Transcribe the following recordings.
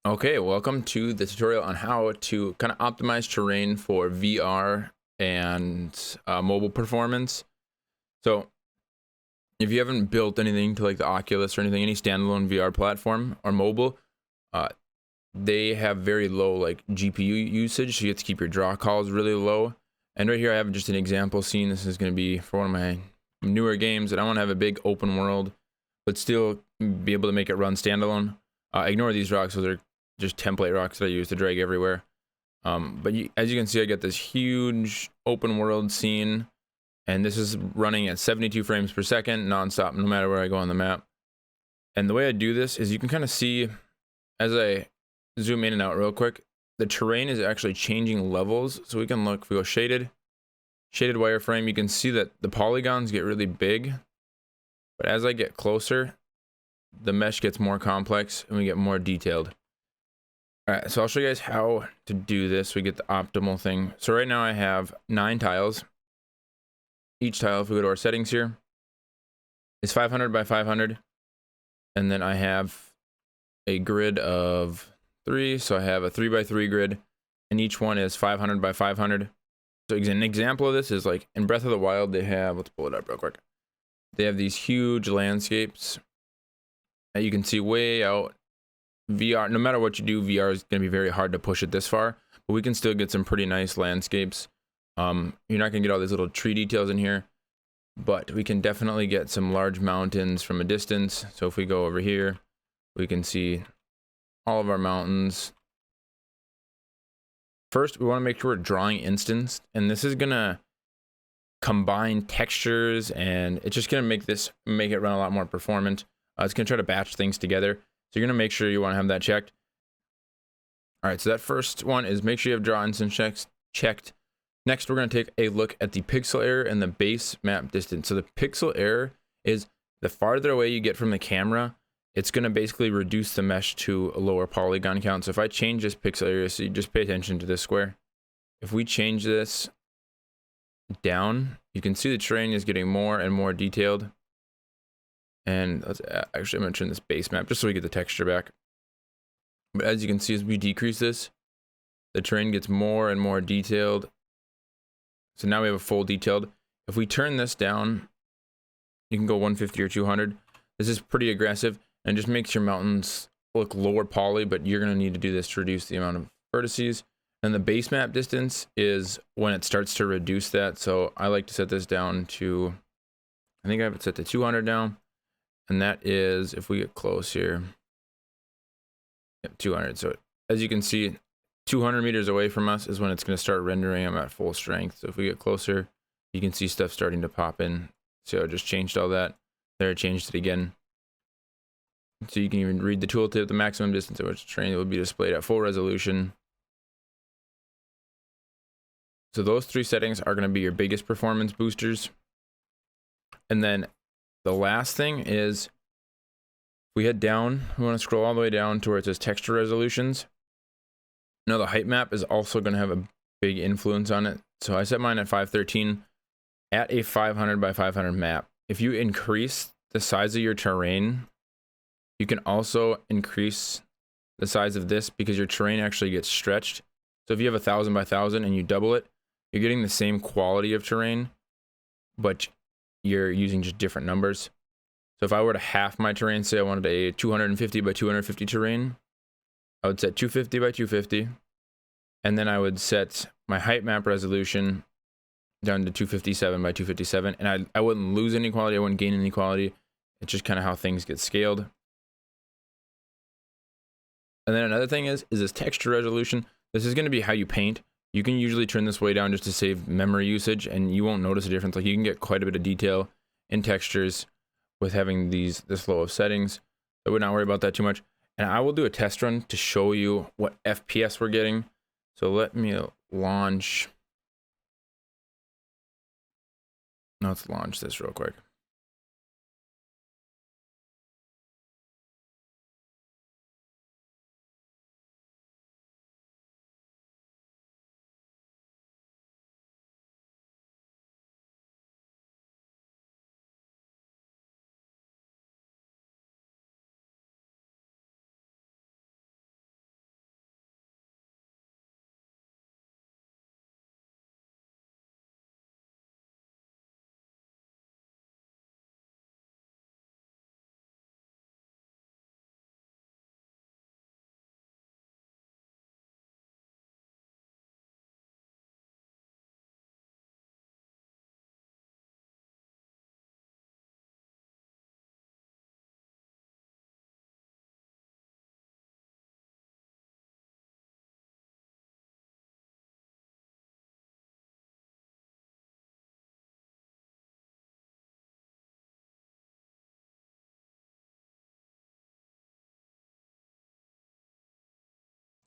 Okay, welcome to the tutorial on how to kind of optimize terrain for VR and mobile performance. So if you haven't built anything to like the Oculus or anything, any standalone VR platform or mobile, uh, they have very low like GPU usage, so you have to keep your draw calls really low. And right here I have just an example scene. This is going to be for one of my newer games, and I want to have a big open world, but still be able to make it run standalone. Ignore these rocks, so they're just template rocks that I use to drag everywhere. But as you can see, I get this huge open world scene, and this is running at 72 frames per second, nonstop, no matter where I go on the map. And the way I do this is you can kind of see, as I zoom in and out real quick, the terrain is actually changing levels. So we can look, if we go shaded wireframe, you can see that the polygons get really big. But as I get closer, the mesh gets more complex and we get more detailed. All right, so I'll show you guys how to do this. We get the optimal thing. So right now I have 9 tiles. Each tile, if we go to our settings here, is 500 by 500. And then I have a grid of 3. So I have a 3 by 3 grid, and each one is 500 by 500. So an example of this is like in Breath of the Wild, they have, let's pull it up real quick. They have these huge landscapes that you can see way out. VR, no matter what you do, VR is going to be very hard to push it this far, but we can still get some pretty nice landscapes. You're not going to get all these little tree details in here, but we can definitely get some large mountains from a distance. So if we go over here, we can see all of our mountains. First, we want to make sure we're drawing instance, and this is going to combine textures, and it's just going to make it run a lot more performant. It's going to try to batch things together. So you're going to make sure you want to have that checked. All right, so that first one is make sure you have draw instance checked. Next, we're going to take a look at the pixel error and the base map distance. So the pixel error is the farther away you get from the camera, it's going to basically reduce the mesh to a lower polygon count. So if I change this pixel area, so you just pay attention to this square. If we change this down, you can see the terrain is getting more and more detailed. And let's actually, I'm going to turn this base map just so we get the texture back. But as you can see, as we decrease this, the terrain gets more and more detailed. So now we have a full detailed. If we turn this down, you can go 150 or 200. This is pretty aggressive and just makes your mountains look lower poly, but you're going to need to do this to reduce the amount of vertices. And the base map distance is when it starts to reduce that. So I like to set this down to, I think I have it set to 200 now. And that is, if we get close here, yep, 200. So as you can see, 200 meters away from us is when it's going to start rendering them at full strength. So if we get closer, you can see stuff starting to pop in. So I just changed all that. There, I changed it again. So you can even read the tooltip, the maximum distance at which terrain will be displayed at full resolution. So those 3 settings are going to be your biggest performance boosters. And then the last thing is, if we head down, we want to scroll all the way down to where it says texture resolutions. Now the height map is also going to have a big influence on it. So I set mine at 513 at a 500 by 500 map. If you increase the size of your terrain, you can also increase the size of this because your terrain actually gets stretched. So if you have 1000 by 1000 and you double it, you're getting the same quality of terrain, but you're using just different numbers. So if I were to half my terrain, say I wanted a 250 by 250 terrain, I would set 250 by 250, and then I would set my height map resolution down to 257 by 257, and I wouldn't lose any quality, I wouldn't gain any quality. It's just kind of how things get scaled. And then another thing is this texture resolution. This is going to be how you paint. You can usually turn this way down just to save memory usage, and you won't notice a difference. Like you can get quite a bit of detail in textures with having this low of settings. I would not worry about that too much. And I will do a test run to show you what FPS we're getting. So let me launch. Let's launch this real quick.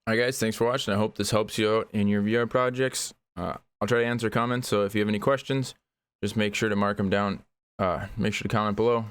All right, guys, thanks for watching. I hope this helps you out in your VR projects. I'll try to answer comments, so if you have any questions, just make sure to mark them down. Make sure to comment below.